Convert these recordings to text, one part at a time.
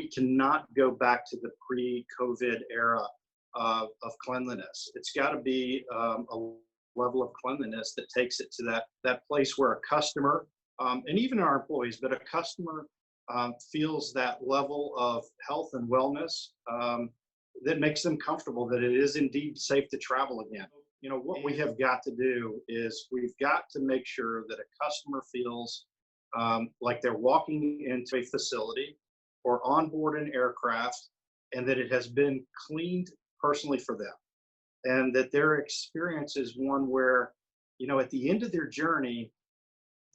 we cannot go back to the pre-COVID era of cleanliness. It's got to be a level of cleanliness that takes it to that place where a customer, and even our employees, but a customer feels that level of health and wellness that makes them comfortable that it is indeed safe to travel again. You know, what we have got to do is we've got to make sure that a customer feels like they're walking into a facility or on board an aircraft, and that it has been cleaned personally for them, and that their experience is one where, you know, at the end of their journey,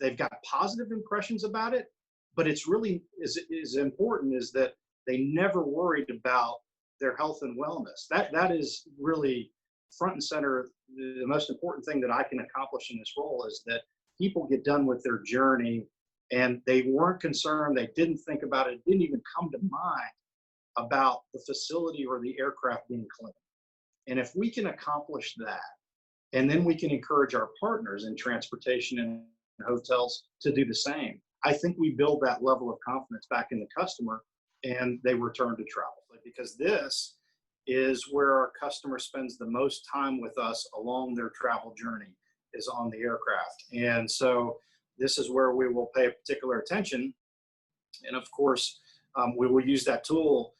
they've got positive impressions about it, but it's really is important is that they never worried about their health and wellness. That is really front and center. The most important thing that I can accomplish in this role is that people get done with their journey and they weren't concerned, they didn't think about it, didn't even come to mind about the facility or the aircraft being clean. And if we can accomplish that, and then we can encourage our partners in transportation and hotels to do the same, I think we build that level of confidence back in the customer and they return to travel. Because this is where our customer spends the most time with us along their travel journey, is on the aircraft. And so this is where we will pay particular attention. And of course, we will use that tool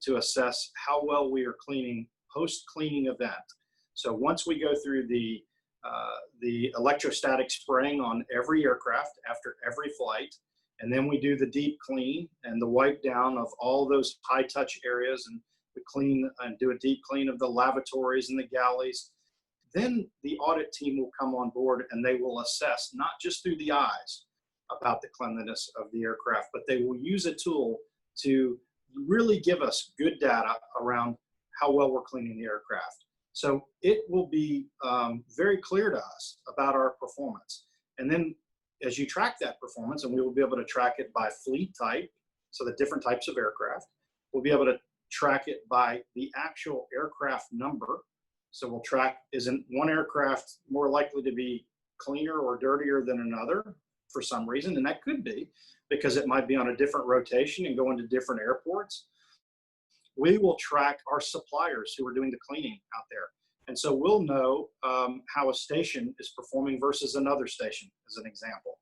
to assess how well we are cleaning post-cleaning event. So once we go through the electrostatic spraying on every aircraft after every flight, and then we do the deep clean and the wipe down of all those high touch areas, and we clean and do a deep clean of the lavatories and the galleys, then the audit team will come on board and they will assess, not just through the eyes, about the cleanliness of the aircraft, but they will use a tool to really give us good data around how well we're cleaning the aircraft. So it will be very clear to us about our performance. And then as you track that performance, and we will be able to track it by fleet type, so the different types of aircraft, we'll be able to track it by the actual aircraft number. So we'll track, isn't one aircraft more likely to be cleaner or dirtier than another for some reason? And that could be because it might be on a different rotation and going to different airports. We will track our suppliers who are doing the cleaning out there. And so we'll know how a station is performing versus another station, as an example.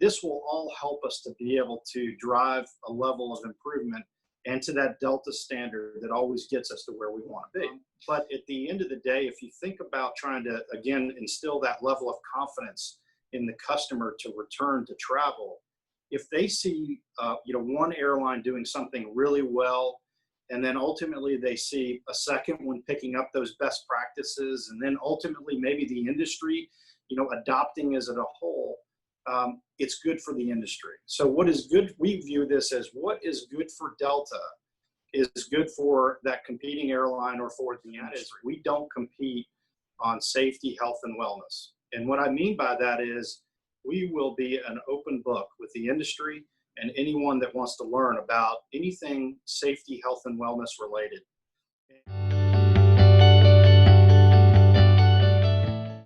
This will all help us to be able to drive a level of improvement and to that Delta standard that always gets us to where we want to be. But at the end of the day, if you think about trying to, again, instill that level of confidence in the customer to return to travel, if they see one airline doing something really well, and then ultimately they see a second one picking up those best practices, and then ultimately maybe the industry, adopting as a whole, it's good for the industry. So what is good, we view this as what is good for Delta is good for that competing airline or for the industry. We don't compete on safety, health, and wellness. And what I mean by that is we will be an open book with the industry and anyone that wants to learn about anything safety, health, and wellness related.